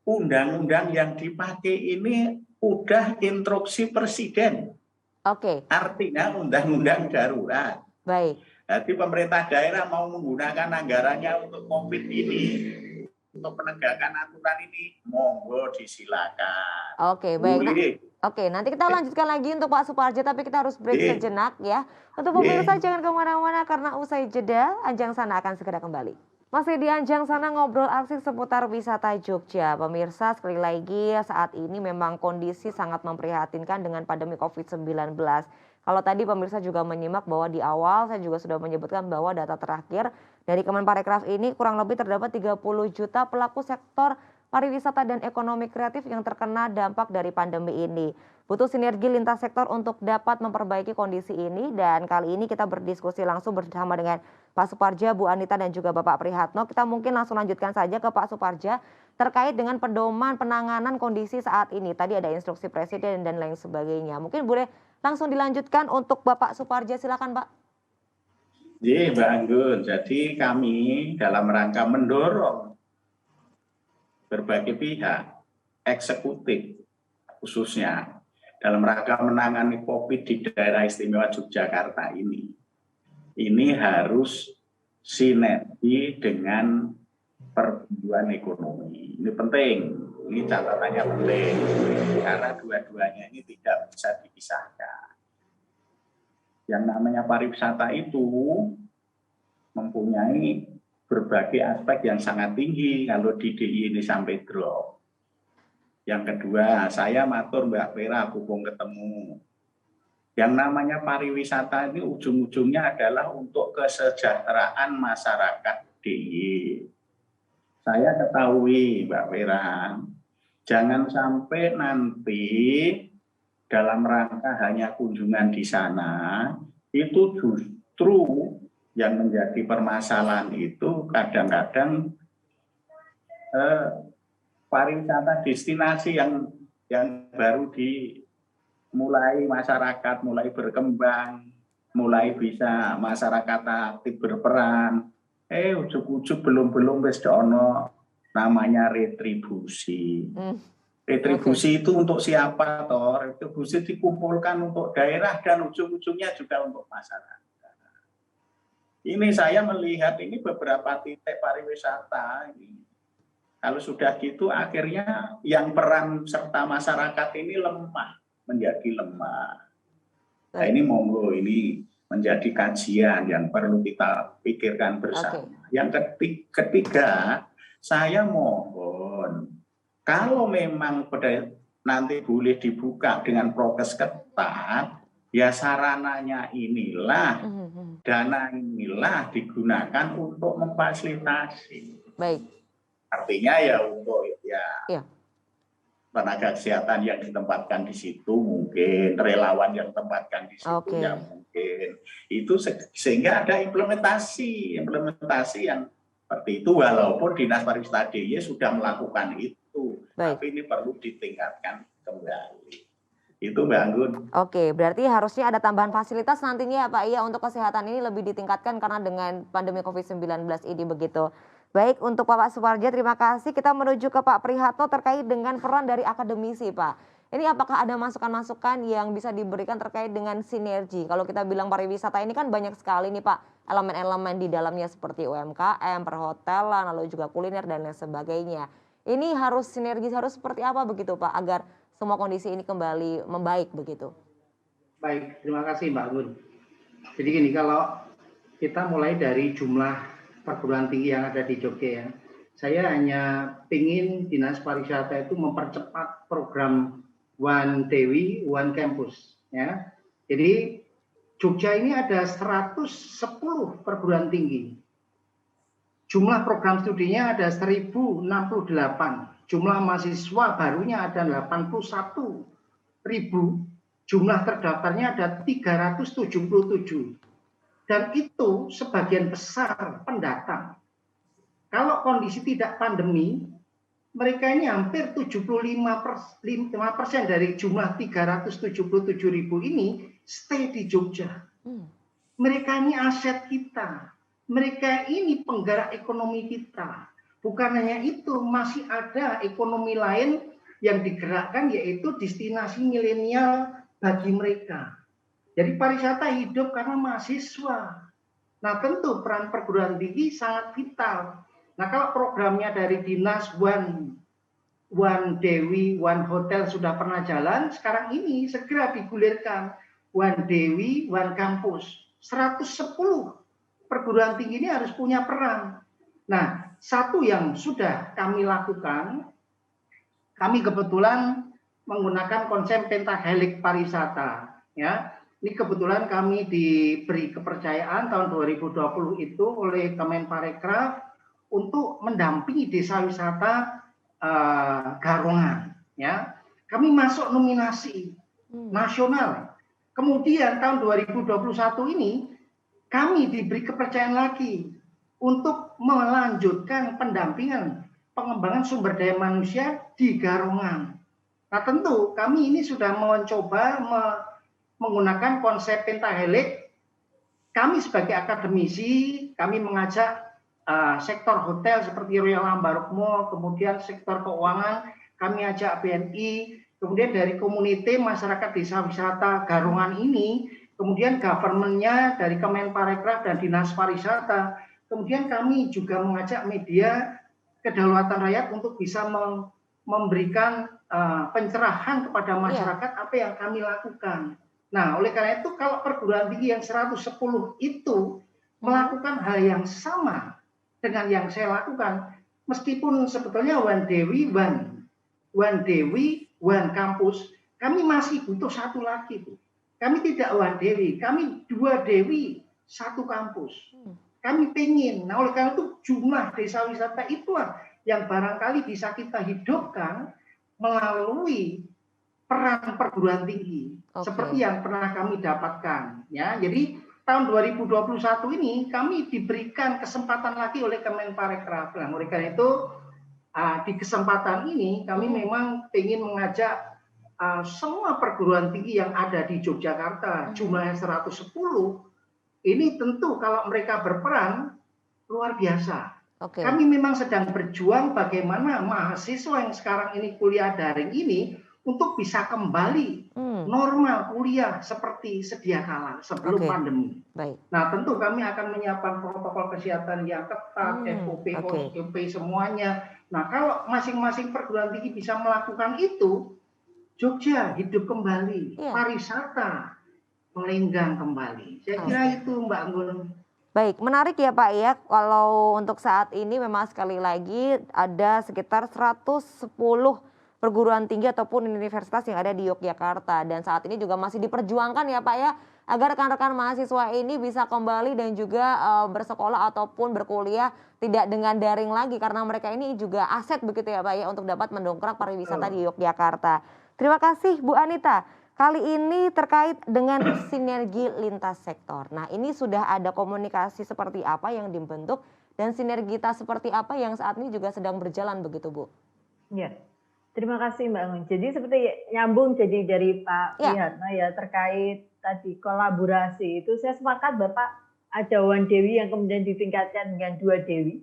undang-undang yang dipakai ini udah instruksi presiden. Artinya undang-undang darurat. Baik. Jadi pemerintah daerah mau menggunakan anggarannya untuk COVID ini, untuk penegakan aturan ini, monggo disilakan. Oke, baik. Oke, nanti kita lanjutkan lagi untuk Pak Suparjo, tapi kita harus break sejenak ya. Untuk pemirsa jangan kemana-mana karena usai jeda, Anjang Sana akan segera kembali. Masih di Anjang Sana ngobrol asik seputar wisata Jogja. Pemirsa, sekali lagi saat ini memang kondisi sangat memprihatinkan dengan pandemi COVID-19. Kalau tadi pemirsa juga menyimak bahwa di awal saya juga sudah menyebutkan bahwa data terakhir dari Kemenparekraf ini kurang lebih terdapat 30 juta pelaku sektor pariwisata dan ekonomi kreatif yang terkena dampak dari pandemi ini. Butuh sinergi lintas sektor untuk dapat memperbaiki kondisi ini, dan kali ini kita berdiskusi langsung bersama dengan Pak Suparja, Bu Anita dan juga Bapak Prihatno. Kita mungkin langsung lanjutkan saja ke Pak Suparja terkait dengan pedoman penanganan kondisi saat ini. Tadi ada instruksi presiden dan lain sebagainya. Mungkin boleh langsung dilanjutkan untuk Bapak Suparja, silakan Pak. Iya, Mbak Anggun. Jadi kami dalam rangka mendorong berbagai pihak, eksekutif khususnya, dalam rangka menangani COVID di daerah istimewa Yogyakarta ini harus sinergi dengan pertumbuhan ekonomi. Ini penting, ini catatannya penting, karena dua-duanya ini tidak bisa dipisahkan. Yang namanya pariwisata itu mempunyai berbagai aspek yang sangat tinggi kalau di DIY ini sampai drop. Yang kedua, saya matur Mbak Vera, hubung ketemu. Yang namanya pariwisata ini ujung-ujungnya adalah untuk kesejahteraan masyarakat DIY. Saya ketahui Mbak Vera, jangan sampai nanti dalam rangka hanya kunjungan di sana, itu justru yang menjadi permasalahan itu kadang-kadang pariwisata destinasi yang baru dimulai masyarakat, mulai berkembang, mulai bisa masyarakat aktif berperan, ujuk-ujuk belum wis ono namanya retribusi. Retribusi itu untuk siapa toh? Retribusi dikumpulkan untuk daerah dan ujung-ujungnya juga untuk masyarakat. Ini saya melihat ini beberapa titik pariwisata ini. Kalau sudah gitu akhirnya yang peran serta masyarakat ini lemah, menjadi lemah. Nah ini monggo ini menjadi kajian yang perlu kita pikirkan bersama. Yang ketiga, saya mohon kalau memang nanti boleh dibuka dengan prokes ketat, ya sarananya inilah, dana inilah digunakan untuk memfasilitasi. Baik. Artinya ya untuk ya Iya. tenaga kesehatan yang ditempatkan di situ mungkin, relawan yang ditempatkan di situ Oke. ya mungkin. Itu sehingga ada implementasi yang seperti itu, walaupun Dinas Pariwisata DIY sudah melakukan itu, Baik. tapi ini perlu ditingkatkan kembali. Itu Mbak Anggun. Oke, berarti harusnya ada tambahan fasilitas nantinya ya Pak ya untuk kesehatan ini lebih ditingkatkan karena dengan pandemi COVID-19 ini begitu. Baik, untuk Bapak Suparja terima kasih. Kita menuju ke Pak Prihatno terkait dengan peran dari akademisi Pak. Ini apakah ada masukan-masukan yang bisa diberikan terkait dengan sinergi? Kalau kita bilang pariwisata ini kan banyak sekali nih Pak elemen-elemen di dalamnya seperti UMKM, perhotelan, lalu juga kuliner dan lain sebagainya. Ini harus sinergi, harus seperti apa begitu Pak agar semua kondisi ini kembali membaik begitu? Baik, terima kasih Mbak Gun. Jadi gini, kalau kita mulai dari jumlah perguruan tinggi yang ada di Jogja ya, saya hanya ingin Dinas Pariwisata itu mempercepat program One Dewi, One Campus. Ya. Jadi Jogja ini ada 110 perguruan tinggi. Jumlah program studinya ada 1068. Jumlah mahasiswa barunya ada 81.000. Jumlah terdaftarnya ada 377. Dan itu sebagian besar pendatang. Kalau kondisi tidak pandemi, mereka ini hampir 75% dari jumlah 377.000 ini stay di Jogja. Mereka ini aset kita. Mereka ini penggerak ekonomi kita. Bukan hanya itu, masih ada ekonomi lain yang digerakkan yaitu destinasi milenial bagi mereka. Jadi pariwisata hidup karena mahasiswa. Nah tentu peran perguruan tinggi sangat vital. Nah kalau programnya dari Dinas One Dewi, One Hotel sudah pernah jalan, sekarang ini segera digulirkan One Dewi, One Campus. 110 perguruan tinggi ini harus punya peran. Nah, satu yang sudah kami lakukan, kami kebetulan menggunakan konsep pentahelix pariwisata. Ya, ini kebetulan kami diberi kepercayaan tahun 2020 itu oleh Kemenparekraf untuk mendampingi desa wisata Garongan. Ya, kami masuk nominasi nasional. Kemudian tahun 2021 ini kami diberi kepercayaan lagi untuk melanjutkan pendampingan pengembangan sumber daya manusia di Garongan. Nah tentu kami ini sudah mencoba menggunakan konsep pentahelix. Kami sebagai akademisi, kami mengajak sektor hotel seperti Royal Ambaruk Mall, kemudian sektor keuangan, kami ajak BNI, kemudian dari komunitas masyarakat desa wisata Garongan ini, kemudian government-nya dari Kemenparekraf dan Dinas Pariwisata. Kemudian kami juga mengajak media kedaulatan rakyat untuk bisa memberikan pencerahan kepada masyarakat apa yang kami lakukan. Nah, oleh karena itu kalau perguruan tinggi yang 110 itu melakukan hal yang sama dengan yang saya lakukan, meskipun sebetulnya One Dewi, One Campus, kami masih butuh satu lagi tuh. Kami tidak One Dewi, kami 2 Dewi, 1 kampus. Kami pengen, nah oleh karena itu jumlah desa wisata itulah yang barangkali bisa kita hidupkan melalui peran perguruan tinggi. Seperti yang pernah kami dapatkan. Ya, jadi tahun 2021 ini kami diberikan kesempatan lagi oleh Kemenparekraf. Nah, oleh karena itu di kesempatan ini kami memang ingin mengajak semua perguruan tinggi yang ada di Yogyakarta, jumlahnya 110, ini tentu kalau mereka berperan luar biasa. Kami memang sedang berjuang bagaimana mahasiswa yang sekarang ini kuliah daring ini untuk bisa kembali normal kuliah seperti sedia kala sebelum pandemi. Nah tentu kami akan menyiapkan protokol kesehatan yang ketat, SOP, SOP semuanya. Nah kalau masing-masing perguruan tinggi bisa melakukan itu, Jogja hidup kembali, pariwisata melenggang kembali. Saya kira itu Mbak Anggun. Baik, menarik ya Pak ya, kalau untuk saat ini memang sekali lagi ada sekitar 110 perguruan tinggi ataupun universitas yang ada di Yogyakarta. Dan saat ini juga masih diperjuangkan ya Pak ya, agar rekan-rekan mahasiswa ini bisa kembali dan juga bersekolah ataupun berkuliah tidak dengan daring lagi, karena mereka ini juga aset begitu ya Pak ya untuk dapat mendongkrak pariwisata di Yogyakarta. Terima kasih Bu Anita. Kali ini terkait dengan sinergi lintas sektor. Nah, ini sudah ada komunikasi seperti apa yang dibentuk dan sinergitas seperti apa yang saat ini juga sedang berjalan begitu Bu? Ya, terima kasih Mbak Ngun. Jadi seperti nyambung jadi dari Pak Ya. Wihatno ya terkait tadi kolaborasi itu, saya sepakat Bapak ada One Dewi yang kemudian ditingkatkan dengan 2 Dewi.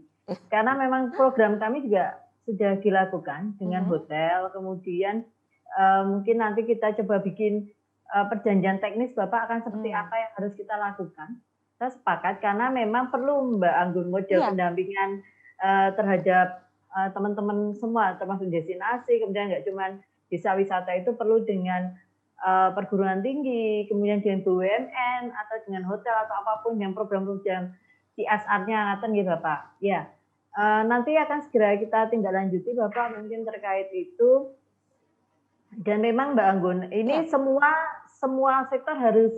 Karena memang program kami juga sudah dilakukan dengan hotel, kemudian mungkin nanti kita coba bikin perjanjian teknis Bapak akan seperti apa yang harus kita lakukan. Saya sepakat karena memang perlu Mbak Anggun model pendampingan terhadap teman-teman semua, termasuk destinasi, kemudian nggak cuma desa wisata itu perlu dengan perguruan tinggi, kemudian dengan BUMN atau dengan hotel atau apapun yang program-program CSR-nya ngaten gitu Bapak. Ya, nanti akan segera kita tindak lanjuti Bapak mungkin terkait itu. Dan memang Mbak Anggun, ini semua sektor harus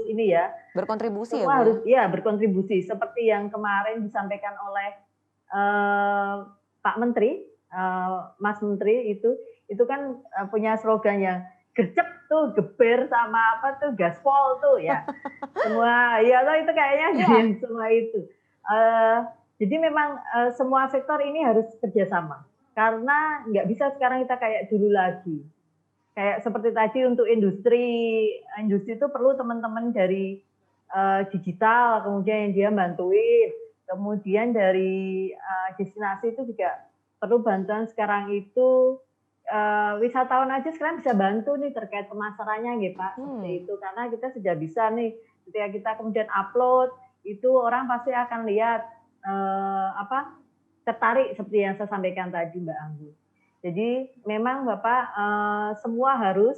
ini ya berkontribusi semua ya Bu? harus berkontribusi seperti yang kemarin disampaikan oleh Pak Menteri, Mas Menteri itu kan punya slogan yang gercep tuh, geber sama apa tuh, gaspol tuh ya. Semua ya itu kayaknya semua itu. Jadi memang semua sektor ini harus kerjasama. Karena nggak bisa sekarang kita kayak dulu lagi. Kayak seperti tadi untuk industri itu perlu teman-teman dari digital, kemudian yang dia bantuin. Kemudian dari destinasi itu juga perlu bantuan sekarang itu. Wisatawan aja sekarang bisa bantu nih terkait pemasarannya gitu Pak. Seperti itu. Karena kita sudah bisa nih, ketika kita kemudian upload, itu orang pasti akan lihat tertarik seperti yang saya sampaikan tadi Mbak Anggun. Jadi memang Bapak semua harus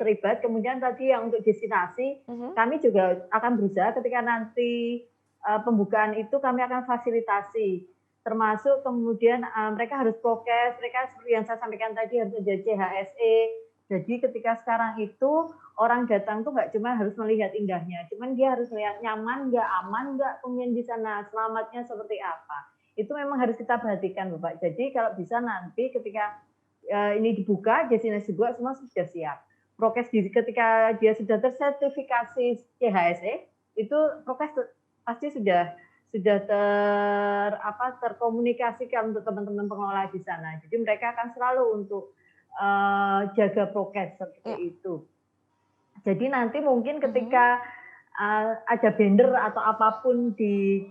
terlibat. Kemudian tadi yang untuk destinasi kami juga akan berusaha ketika nanti pembukaan itu kami akan fasilitasi, termasuk kemudian mereka harus prokes, mereka seperti yang saya sampaikan tadi harus ada CHSE. Jadi ketika sekarang itu orang datang tuh nggak cuma harus melihat indahnya, cuman dia harus lihat nyaman nggak, aman nggak, kemudian di sana selamatnya seperti apa. Itu memang harus kita perhatikan Bapak. Jadi kalau bisa nanti ketika ini dibuka, destinasi dibuka, semua sudah siap. Prokes ketika dia sudah tersertifikasi CHSE, itu prokes pasti sudah terkomunikasikan untuk teman-teman pengelola di sana. Jadi mereka akan selalu untuk jaga prokes seperti itu. Jadi nanti mungkin ketika ada banner atau apapun di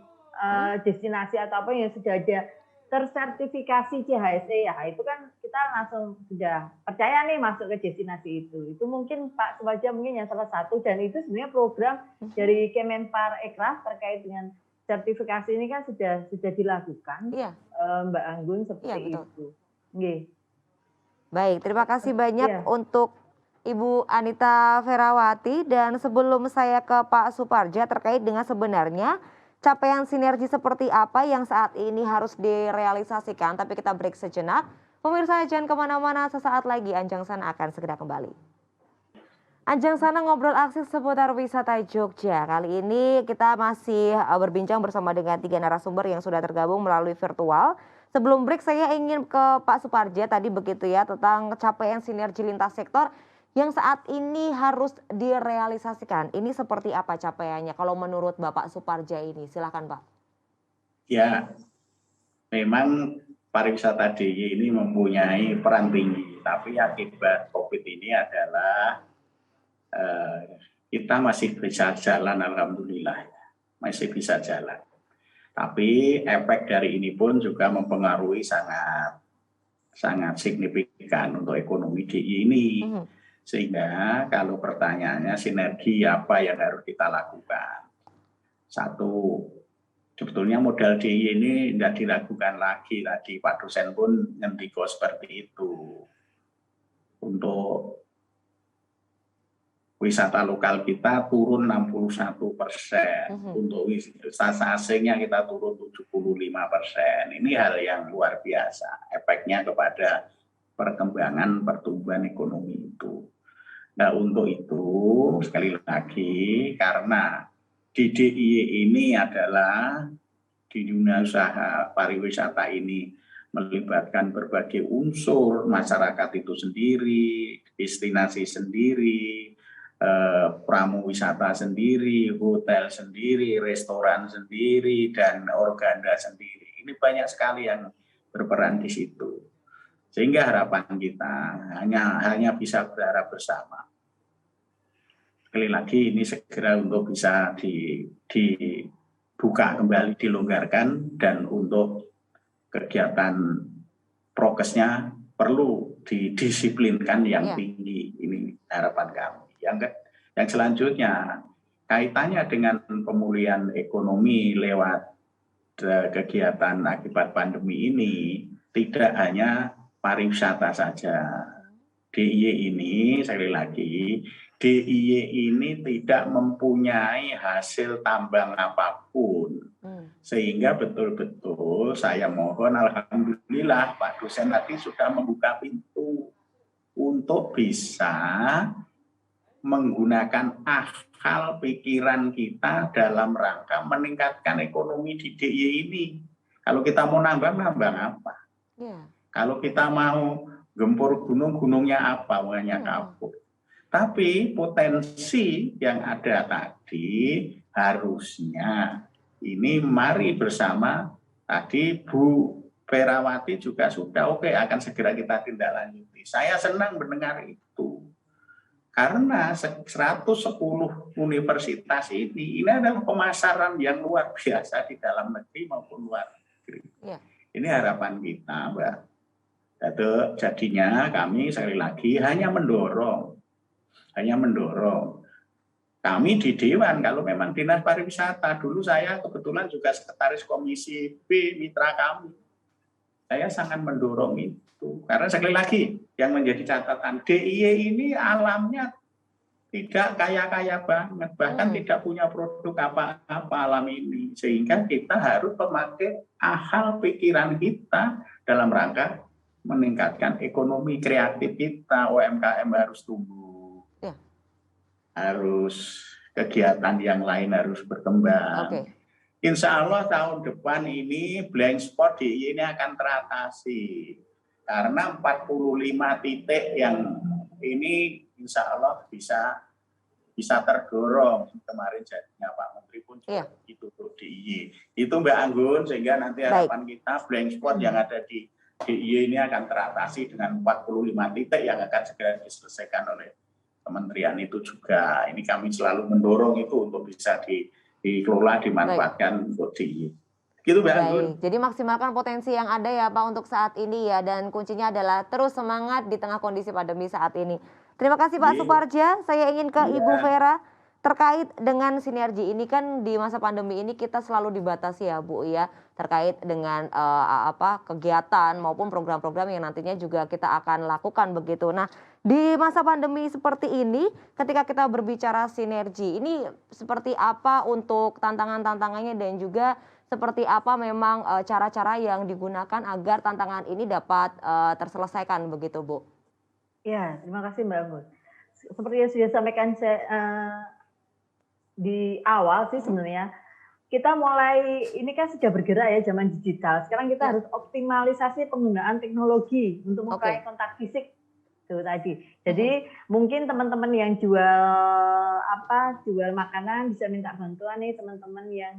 destinasi atau apa yang sudah ada tersertifikasi CHSE, ya itu kan kita langsung sudah percaya nih masuk ke destinasi itu. Itu mungkin Pak Suwaja mungkin yang salah satu, dan itu sebenarnya program dari Kemenpar Ekraf terkait dengan sertifikasi ini kan sudah dilakukan, Mbak Anggun, seperti itu. Baik, terima kasih banyak untuk Ibu Anita Ferawati. Dan sebelum saya ke Pak Supardja terkait dengan sebenarnya capaian sinergi seperti apa yang saat ini harus direalisasikan, tapi kita break sejenak. Pemirsa jangan kemana-mana, sesaat lagi Anjang Sana akan segera kembali. Anjang Sana ngobrol asik seputar wisata Jogja. Kali ini kita masih berbincang bersama dengan 3 narasumber yang sudah tergabung melalui virtual. Sebelum break saya ingin ke Pak Supardja tadi begitu ya, tentang capaian sinergi lintas sektor yang saat ini harus direalisasikan. Ini seperti apa capaiannya kalau menurut Bapak Supardja ini? Silakan Pak. Ya, memang pariwisata DIY ini mempunyai peran tinggi, tapi akibat COVID ini adalah kita masih bisa jalan, alhamdulillah, masih bisa jalan. Tapi efek dari ini pun juga mempengaruhi sangat signifikan untuk ekonomi DIY ini. Sehingga kalau pertanyaannya sinergi apa yang harus kita lakukan? Satu, sebetulnya modal DIY ini tidak dilakukan lagi. Tadi Pak dosen pun ngendiko seperti itu. Untuk wisata lokal kita turun 61%. Untuk wisata asingnya kita turun 75%. Ini hal yang luar biasa. Efek efeknya kepada perkembangan pertumbuhan ekonomi itu. Nah, untuk itu sekali lagi karena di DIY ini adalah di dunia usaha pariwisata ini melibatkan berbagai unsur, masyarakat itu sendiri, destinasi sendiri, pramu wisata sendiri, hotel sendiri, restoran sendiri, dan organda sendiri. Ini banyak sekali yang berperan di situ. Sehingga harapan kita hanya bisa berharap bersama. Sekali lagi ini segera untuk bisa dibuka kembali, dilonggarkan, dan untuk kegiatan prokesnya perlu didisiplinkan yang tinggi. Ini harapan kami. Yang selanjutnya kaitannya dengan pemulihan ekonomi lewat kegiatan akibat pandemi ini tidak hanya pariwisata saja. DIY ini, sekali lagi, DIY ini tidak mempunyai hasil tambang apapun. Sehingga betul-betul saya mohon, alhamdulillah Pak dosen tadi sudah membuka pintu untuk bisa menggunakan akal pikiran kita dalam rangka meningkatkan ekonomi di DIY ini. Kalau kita mau nambang apa? Kalau kita mau gempur gunung, gunungnya apa? Banyak kapur. Tapi potensi yang ada tadi harusnya ini mari bersama tadi Bu Ferawati juga sudah akan segera kita tindak lanjuti. Saya senang mendengar itu. Karena 110 universitas ini adalah pemasaran yang luar biasa di dalam negeri maupun luar negeri. Ini harapan kita, Mbak. Jadinya kami sekali lagi hanya mendorong. Kami di Dewan, kalau memang Dinas Pariwisata, dulu saya kebetulan juga sekretaris Komisi B mitra kami. Saya sangat mendorong itu. Karena sekali lagi, yang menjadi catatan, DIY ini alamnya tidak kaya-kaya banget, bahkan tidak punya produk apa-apa alam ini. Sehingga kita harus memakai akal pikiran kita dalam rangka meningkatkan ekonomi kreatif kita, UMKM harus tumbuh. Harus kegiatan yang lain harus berkembang. Insya Allah tahun depan ini blank spot DIY ini akan teratasi. Karena 45 titik yang ini insya Allah bisa terdorong. Kemarin jadinya Pak Menteri pun juga itu DIY. Itu Mbak Anggun, sehingga nanti harapan kita blank spot yang ada di DIY ini akan teratasi dengan 45 titik yang akan segera diselesaikan oleh kementerian itu juga. Ini kami selalu mendorong itu untuk bisa dikelola, dimanfaatkan untuk DIY. Gitu Mbak Anggun. Jadi maksimalkan potensi yang ada ya Pak untuk saat ini ya, dan kuncinya adalah terus semangat di tengah kondisi pandemi saat ini. Terima kasih Pak Suparja. Saya ingin ke Ibu Vera terkait dengan sinergi ini. Kan di masa pandemi ini kita selalu dibatasi ya Bu ya, terkait dengan kegiatan maupun program-program yang nantinya juga kita akan lakukan begitu. Nah, di masa pandemi seperti ini, ketika kita berbicara sinergi, ini seperti apa untuk tantangan-tantangannya dan juga seperti apa memang cara-cara yang digunakan agar tantangan ini dapat terselesaikan begitu Bu? Ya, terima kasih Mbak Anggun. Seperti yang sudah sampaikan di awal sih sebenarnya, kita mulai, ini kan sudah bergerak ya zaman digital. Sekarang kita harus optimalisasi penggunaan teknologi untuk mengurangi kontak fisik itu tadi. Jadi mungkin teman-teman yang jual makanan bisa minta bantuan nih teman-teman yang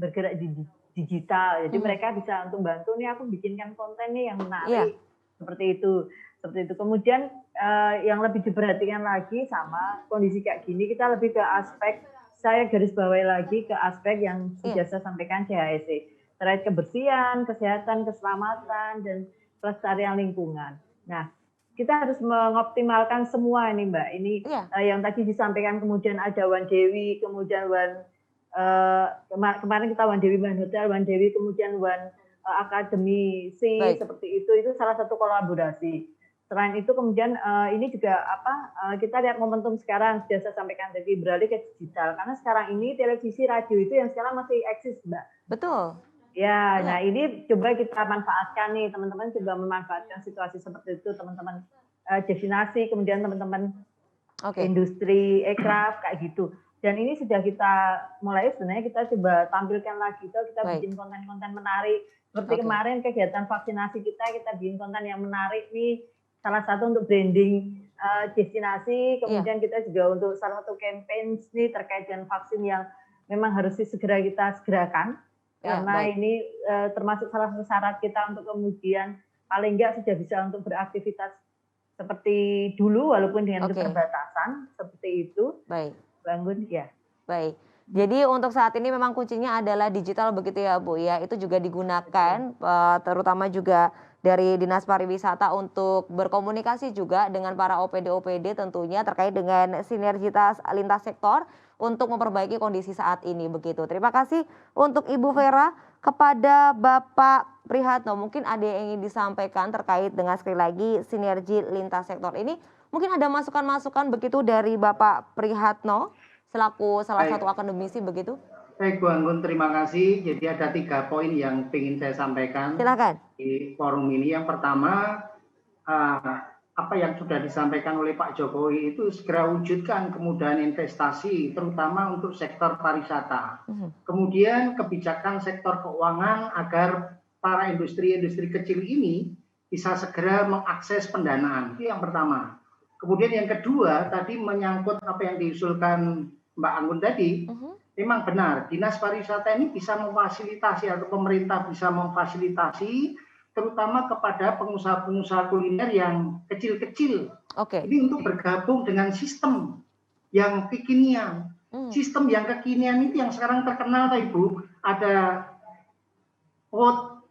bergerak di digital. Jadi mereka bisa untuk bantu nih, aku bikinkan konten nih yang menarik. Seperti itu. Kemudian yang lebih diperhatikan lagi sama kondisi kayak gini, kita lebih ke aspek, saya garis bawahi lagi ke aspek yang sudah saya sampaikan CHSE, terkait kebersihan, kesehatan, keselamatan, dan pelestarian lingkungan. Nah, kita harus mengoptimalkan semua ini Mbak. Ini yang tadi disampaikan, kemudian ada One Dewi, kemudian kemarin kita One Dewi One Hotel, One Dewi, kemudian One Academy seperti itu salah satu kolaborasi. Selain itu kemudian ini juga kita lihat momentum sekarang, sudah saya sampaikan tadi, beralih ke digital, karena sekarang ini televisi, radio itu yang sekarang masih eksis Mbak. Betul. Ya, Iya. nah ini coba kita manfaatkan nih, teman-teman coba memanfaatkan situasi seperti itu, teman-teman destinasi, kemudian teman-teman Oke, industri aircraft kayak gitu. Dan ini sudah kita mulai sebenarnya kita coba tampilkan lagi, kita baik. bikin konten-konten menarik. Seperti Oke. kemarin kegiatan vaksinasi kita bikin konten yang menarik nih. Salah satu untuk branding destinasi, Iya, kemudian kita juga untuk salah satu campaign nih terkait dengan vaksin yang memang harus segera kita segerakan. iya, Karena baik. ini termasuk salah satu syarat kita untuk kemudian paling enggak sudah bisa untuk beraktivitas seperti dulu walaupun dengan Oke, keterbatasan seperti itu, baik. bangun ya. Baik. Jadi untuk saat ini memang kuncinya adalah digital begitu ya Bu ya. Itu juga digunakan terutama juga dari Dinas Pariwisata untuk berkomunikasi juga dengan para OPD-OPD tentunya terkait dengan sinergitas lintas sektor untuk memperbaiki kondisi saat ini begitu. Terima kasih untuk Ibu Vera. Kepada Bapak Prihatno mungkin ada yang ingin disampaikan terkait dengan sekali lagi sinergi lintas sektor ini. Mungkin ada masukan-masukan begitu dari Bapak Prihatno selaku salah satu Baik, akademisi begitu? baik Bu Anggun, terima kasih. Jadi ada 3 poin yang ingin saya sampaikan Silakan. di forum ini. Yang pertama, apa yang sudah disampaikan oleh Pak Jokowi itu segera wujudkan kemudahan investasi, terutama untuk sektor pariwisata. Kemudian kebijakan sektor keuangan agar para industri-industri kecil ini bisa segera mengakses pendanaan. Itu yang pertama. Kemudian yang kedua, tadi menyangkut apa yang diusulkan Mbak Anggun tadi, memang benar, Dinas Pariwisata ini bisa memfasilitasi atau pemerintah bisa memfasilitasi terutama kepada pengusaha-pengusaha kuliner yang kecil-kecil. Oke. Ini untuk bergabung dengan sistem yang kekinian. Sistem yang kekinian itu yang sekarang terkenal Ibu, ada Food,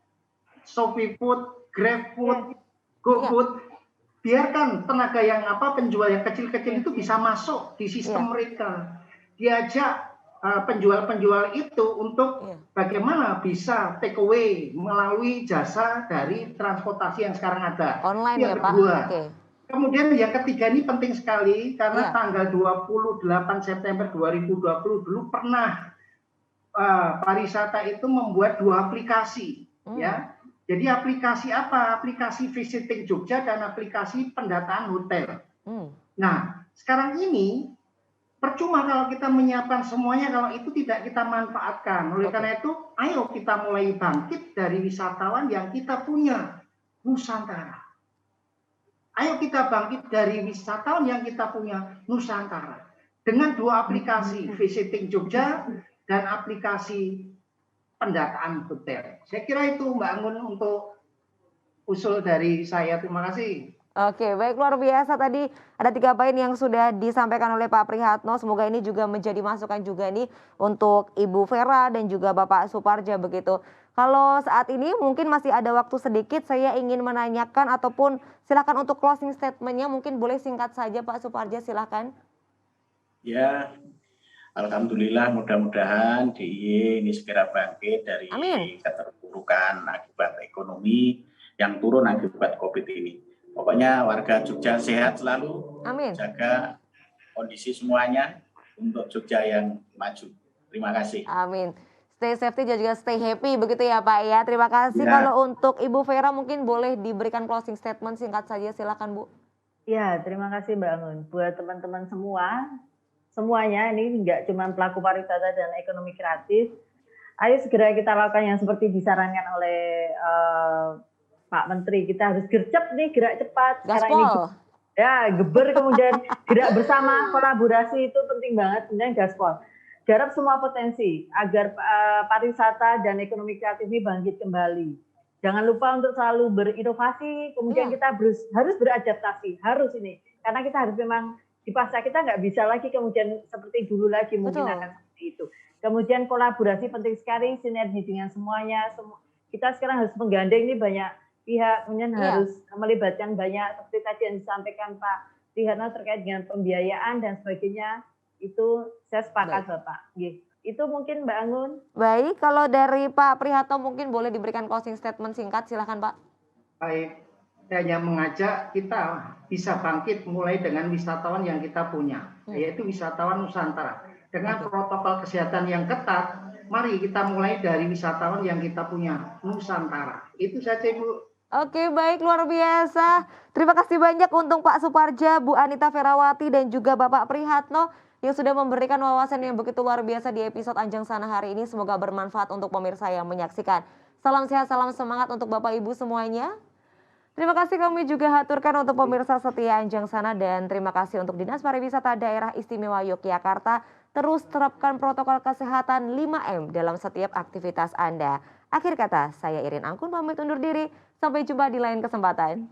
ShopeeFood, GrabFood, GoFood. Biarkan tenaga yang penjual yang kecil-kecil itu bisa masuk di sistem mereka. Diajak penjual-penjual itu untuk bagaimana bisa take away melalui jasa dari transportasi yang sekarang ada. Online yang ya Pak? kedua. Oke. Kemudian yang ketiga ini penting sekali karena tanggal 28 September 2020 dulu pernah pariwisata itu membuat 2 aplikasi. Ya. Jadi aplikasi apa? Aplikasi Visiting Jogja dan aplikasi pendataan hotel. Nah, sekarang ini percuma kalau kita menyiapkan semuanya kalau itu tidak kita manfaatkan. Oleh karena itu, ayo kita mulai bangkit dari wisatawan yang kita punya, Nusantara. Ayo kita bangkit dari wisatawan yang kita punya, Nusantara. Dengan 2 aplikasi, Visiting Jogja dan aplikasi pendataan hotel. Saya kira itu Mbak Anggun untuk usul dari saya. Terima kasih. Oke, baik, luar biasa tadi ada 3 poin yang sudah disampaikan oleh Pak Prihatno. Semoga ini juga menjadi masukan juga nih untuk Ibu Vera dan juga Bapak Suparja begitu. Kalau saat ini mungkin masih ada waktu sedikit, saya ingin menanyakan ataupun silakan untuk closing statement-nya mungkin boleh singkat saja Pak Suparja, silakan. Ya, alhamdulillah mudah-mudahan DIY ini segera bangkit dari keterpurukan akibat ekonomi yang turun akibat COVID ini. Pokoknya warga Jogja sehat selalu, jaga kondisi semuanya untuk Jogja yang maju. Terima kasih. Amin. Stay safety dan juga stay happy begitu ya Pak ya. Terima kasih. Kalau untuk Ibu Vera mungkin boleh diberikan closing statement singkat saja, silakan Bu. Ya, terima kasih Mbak Anggun. Buat teman-teman semuanya ini nggak cuma pelaku pariwisata dan ekonomi kreatif. Ayo segera kita lakukan yang seperti disarankan oleh Pak Menteri, kita harus gercep nih, gerak cepat. Gaspol. Geber kemudian gerak bersama, kolaborasi itu penting banget, kemudian gaspol. Garap semua potensi agar pariwisata dan ekonomi kreatif ini bangkit kembali. Jangan lupa untuk selalu berinovasi, kemudian kita harus beradaptasi, harus ini. Karena kita harus memang di pasar kita nggak bisa lagi kemudian seperti dulu lagi, mungkin akan seperti itu. Kemudian kolaborasi penting sekali, sinergi dengan semuanya. Kita sekarang harus menggandeng ini banyak pihak, kemudian harus melibatkan banyak seperti tadi yang disampaikan Pak Prihatno terkait dengan pembiayaan dan sebagainya. Itu saya sepakat Bapak. Itu mungkin Mbak Anggun. Baik, kalau dari Pak Prihatno mungkin boleh diberikan closing statement singkat, silakan Pak. Baik, saya hanya mengajak kita bisa bangkit mulai dengan wisatawan yang kita punya, yaitu wisatawan Nusantara. Dengan protokol kesehatan yang ketat, mari kita mulai dari wisatawan yang kita punya, Nusantara. Itu saja Ibu. Oke, baik, luar biasa. Terima kasih banyak untuk Pak Suparja, Bu Anita Ferawati, dan juga Bapak Prihatno yang sudah memberikan wawasan yang begitu luar biasa di episode Anjang Sana hari ini. Semoga bermanfaat untuk pemirsa yang menyaksikan. Salam sehat, salam semangat untuk Bapak Ibu semuanya. Terima kasih kami juga haturkan untuk pemirsa setia Anjang Sana, dan terima kasih untuk Dinas Pariwisata Daerah Istimewa Yogyakarta. Terus terapkan protokol kesehatan 5M dalam setiap aktivitas Anda. Akhir kata, saya Irin Angkun pamit undur diri. Sampai jumpa di lain kesempatan.